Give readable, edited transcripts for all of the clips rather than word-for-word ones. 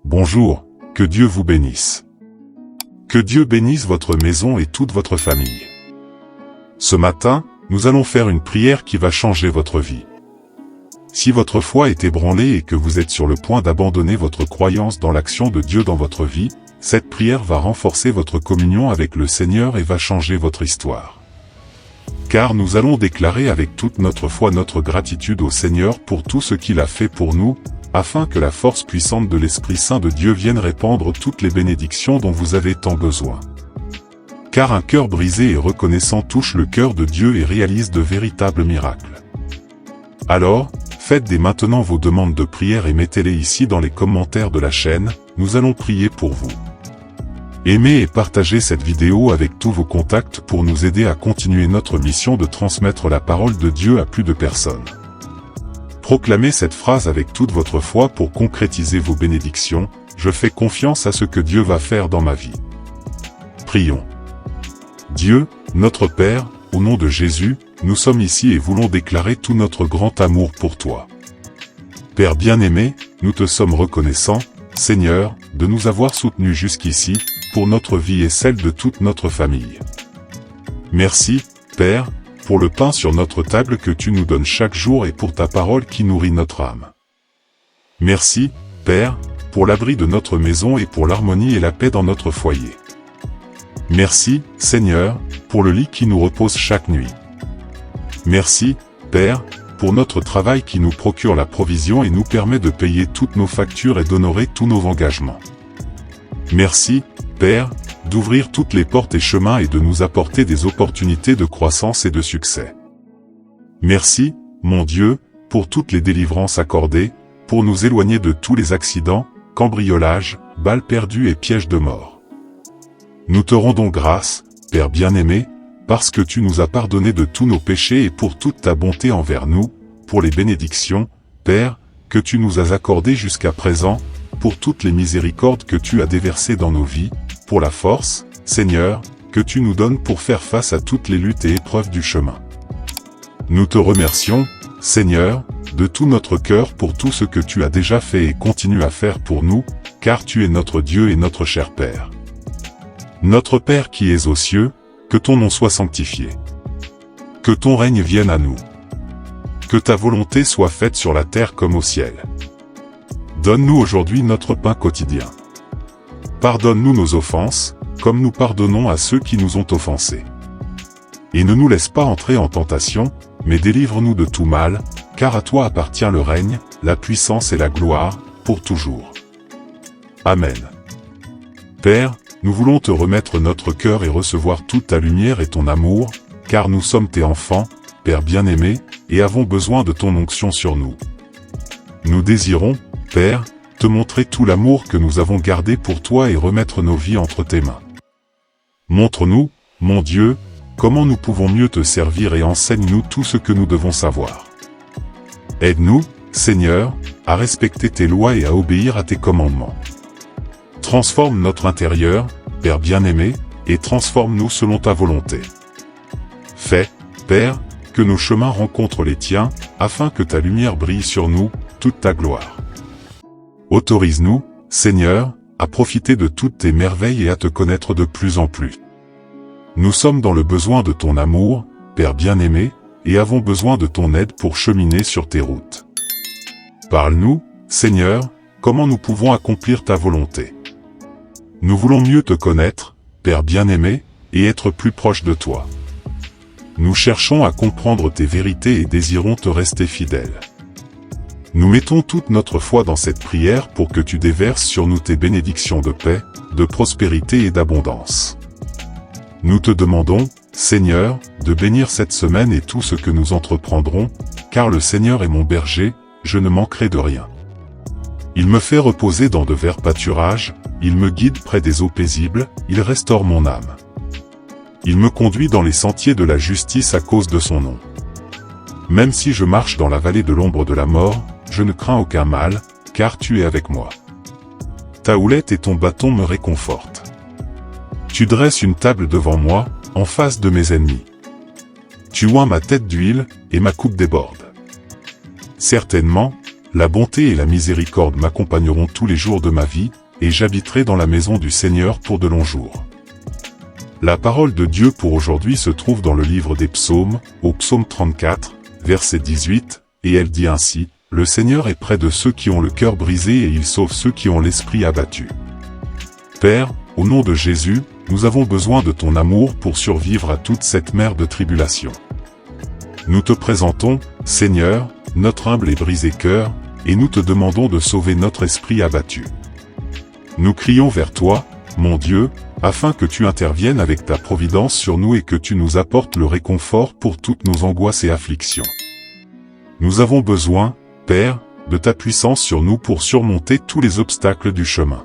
Bonjour, que Dieu vous bénisse. Que Dieu bénisse votre maison et toute votre famille. Ce matin, nous allons faire une prière qui va changer votre vie. Si votre foi est ébranlée et que vous êtes sur le point d'abandonner votre croyance dans l'action de Dieu dans votre vie, cette prière va renforcer votre communion avec le Seigneur et va changer votre histoire. Car nous allons déclarer avec toute notre foi notre gratitude au Seigneur pour tout ce qu'il a fait pour nous, afin que la force puissante de l'Esprit Saint de Dieu vienne répandre toutes les bénédictions dont vous avez tant besoin. Car un cœur brisé et reconnaissant touche le cœur de Dieu et réalise de véritables miracles. Alors, faites dès maintenant vos demandes de prière et mettez-les ici dans les commentaires de la chaîne, nous allons prier pour vous. Aimez et partagez cette vidéo avec tous vos contacts pour nous aider à continuer notre mission de transmettre la parole de Dieu à plus de personnes. Proclamez cette phrase avec toute votre foi pour concrétiser vos bénédictions. Je fais confiance à ce que Dieu va faire dans ma vie. Prions. Dieu, notre Père, au nom de Jésus, nous sommes ici et voulons déclarer tout notre grand amour pour toi. Père bien-aimé, nous te sommes reconnaissants, Seigneur, de nous avoir soutenus jusqu'ici, pour notre vie et celle de toute notre famille. Merci, Père, pour le pain sur notre table que tu nous donnes chaque jour et pour ta parole qui nourrit notre âme. Merci, Père, pour l'abri de notre maison et pour l'harmonie et la paix dans notre foyer. Merci, Seigneur, pour le lit qui nous repose chaque nuit. Merci, Père, pour notre travail qui nous procure la provision et nous permet de payer toutes nos factures et d'honorer tous nos engagements. Merci, Père, d'ouvrir toutes les portes et chemins et de nous apporter des opportunités de croissance et de succès. Merci, mon Dieu, pour toutes les délivrances accordées, pour nous éloigner de tous les accidents, cambriolages, balles perdues et pièges de mort. Nous te rendons grâce, Père bien-aimé, parce que tu nous as pardonné de tous nos péchés et pour toute ta bonté envers nous, pour les bénédictions, Père, que tu nous as accordées jusqu'à présent, pour toutes les miséricordes que tu as déversées dans nos vies, pour la force, Seigneur, que tu nous donnes pour faire face à toutes les luttes et épreuves du chemin. Nous te remercions, Seigneur, de tout notre cœur pour tout ce que tu as déjà fait et continues à faire pour nous, car tu es notre Dieu et notre cher Père. Notre Père qui es aux cieux, que ton nom soit sanctifié. Que ton règne vienne à nous. Que ta volonté soit faite sur la terre comme au ciel. Donne-nous aujourd'hui notre pain quotidien. Pardonne-nous nos offenses, comme nous pardonnons à ceux qui nous ont offensés. Et ne nous laisse pas entrer en tentation, mais délivre-nous de tout mal, car à toi appartient le règne, la puissance et la gloire, pour toujours. Amen. Père, nous voulons te remettre notre cœur et recevoir toute ta lumière et ton amour, car nous sommes tes enfants, Père bien-aimé, et avons besoin de ton onction sur nous. Nous désirons, Père, te montrer tout l'amour que nous avons gardé pour toi et remettre nos vies entre tes mains. Montre-nous, mon Dieu, comment nous pouvons mieux te servir et enseigne-nous tout ce que nous devons savoir. Aide-nous, Seigneur, à respecter tes lois et à obéir à tes commandements. Transforme notre intérieur, Père bien-aimé, et transforme-nous selon ta volonté. Fais, Père, que nos chemins rencontrent les tiens, afin que ta lumière brille sur nous, toute ta gloire. Autorise-nous, Seigneur, à profiter de toutes tes merveilles et à te connaître de plus en plus. Nous sommes dans le besoin de ton amour, Père bien-aimé, et avons besoin de ton aide pour cheminer sur tes routes. Parle-nous, Seigneur, comment nous pouvons accomplir ta volonté. Nous voulons mieux te connaître, Père bien-aimé, et être plus proche de toi. Nous cherchons à comprendre tes vérités et désirons te rester fidèle. Nous mettons toute notre foi dans cette prière pour que tu déverses sur nous tes bénédictions de paix, de prospérité et d'abondance. Nous te demandons, Seigneur, de bénir cette semaine et tout ce que nous entreprendrons, car le Seigneur est mon berger, je ne manquerai de rien. Il me fait reposer dans de verts pâturages, il me guide près des eaux paisibles, il restaure mon âme. Il me conduit dans les sentiers de la justice à cause de son nom. Même si je marche dans la vallée de l'ombre de la mort, je ne crains aucun mal, car tu es avec moi. Ta houlette et ton bâton me réconfortent. Tu dresses une table devant moi, en face de mes ennemis. Tu oins ma tête d'huile, et ma coupe déborde. Certainement, La bonté et la miséricorde m'accompagneront tous les jours de ma vie, et j'habiterai dans la maison du Seigneur pour de longs jours. La parole de Dieu pour aujourd'hui se trouve dans le livre des Psaumes, au psaume 34, verset 18, et elle dit ainsi, « Le Seigneur est près de ceux qui ont le cœur brisé et il sauve ceux qui ont l'esprit abattu. » Père, au nom de Jésus, nous avons besoin de ton amour pour survivre à toute cette mer de tribulation. Nous te présentons, Seigneur, notre humble et brisé cœur, et nous te demandons de sauver notre esprit abattu. Nous crions vers toi, mon Dieu, afin que tu interviennes avec ta providence sur nous et que tu nous apportes le réconfort pour toutes nos angoisses et afflictions. Nous avons besoin, Père, de ta puissance sur nous pour surmonter tous les obstacles du chemin.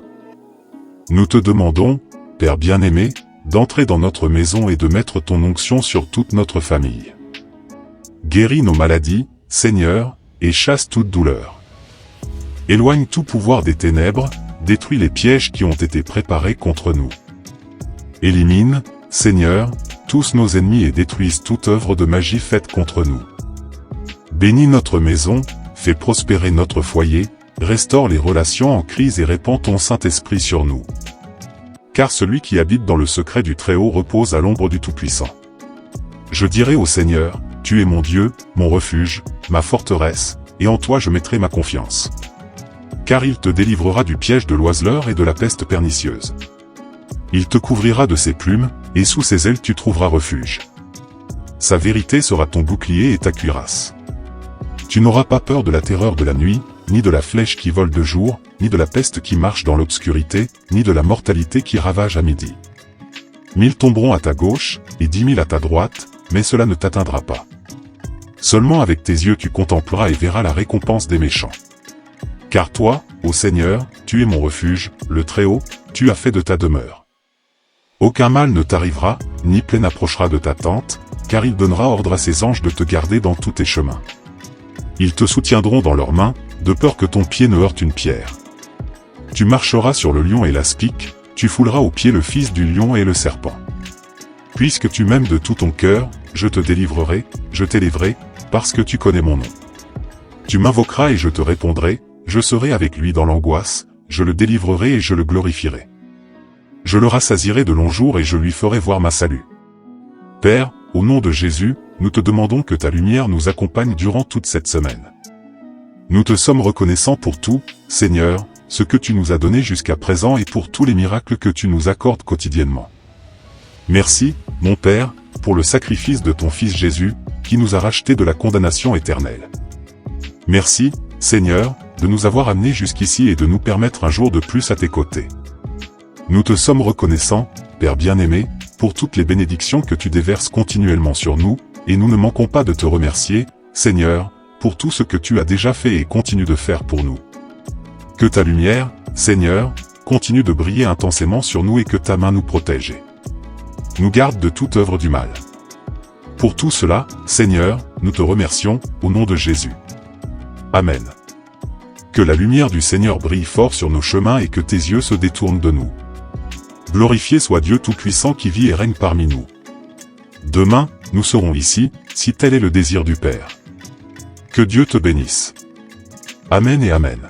Nous te demandons, Père bien-aimé, d'entrer dans notre maison et de mettre ton onction sur toute notre famille. Guéris nos maladies, Seigneur, et chasse toute douleur. Éloigne tout pouvoir des ténèbres, détruis les pièges qui ont été préparés contre nous. Élimine, Seigneur, tous nos ennemis et détruise toute œuvre de magie faite contre nous. Bénis notre maison, fais prospérer notre foyer, restaure les relations en crise et répands ton Saint-Esprit sur nous. Car celui qui habite dans le secret du Très-Haut repose à l'ombre du Tout-Puissant. Je dirai au Seigneur, tu es mon Dieu, mon refuge, ma forteresse, et en toi je mettrai ma confiance. Car il te délivrera du piège de l'oiseleur et de la peste pernicieuse. Il te couvrira de ses plumes, et sous ses ailes tu trouveras refuge. Sa vérité sera ton bouclier et ta cuirasse. Tu n'auras pas peur de la terreur de la nuit, ni de la flèche qui vole de jour, ni de la peste qui marche dans l'obscurité, ni de la mortalité qui ravage à midi. 1000 tomberont à ta gauche, et 10 000 à ta droite, mais cela ne t'atteindra pas. Seulement avec tes yeux tu contempleras et verras la récompense des méchants. Car toi, ô Seigneur, tu es mon refuge, le Très-Haut, tu as fait de ta demeure. Aucun mal ne t'arrivera, ni plaie n'approchera de ta tente, car il donnera ordre à ses anges de te garder dans tous tes chemins. Ils te soutiendront dans leurs mains, de peur que ton pied ne heurte une pierre. Tu marcheras sur le lion et l'aspic, tu fouleras aux pieds le fils du lion et le serpent. Puisque tu m'aimes de tout ton cœur, je te délivrerai, je t'élèverai, parce que tu connais mon nom. Tu m'invoqueras et je te répondrai, je serai avec lui dans l'angoisse, je le délivrerai et je le glorifierai. Je le rassasierai de longs jours et je lui ferai voir ma salut. Père, au nom de Jésus, nous te demandons que ta lumière nous accompagne durant toute cette semaine. Nous te sommes reconnaissants pour tout, Seigneur, ce que tu nous as donné jusqu'à présent et pour tous les miracles que tu nous accordes quotidiennement. Merci, mon Père, pour le sacrifice de ton Fils Jésus, qui nous a rachetés de la condamnation éternelle. Merci, Seigneur, de nous avoir amenés jusqu'ici et de nous permettre un jour de plus à tes côtés. Nous te sommes reconnaissants, Père bien-aimé, pour toutes les bénédictions que tu déverses continuellement sur nous, et nous ne manquons pas de te remercier, Seigneur, pour tout ce que tu as déjà fait et continue de faire pour nous. Que ta lumière, Seigneur, continue de briller intensément sur nous et que ta main nous protège. Nous garde de toute œuvre du mal. Pour tout cela, Seigneur, nous te remercions, au nom de Jésus. Amen. Que la lumière du Seigneur brille fort sur nos chemins et que tes yeux se détournent de nous. Glorifié soit Dieu Tout-Puissant qui vit et règne parmi nous. Demain, nous serons ici, si tel est le désir du Père. Que Dieu te bénisse. Amen et Amen.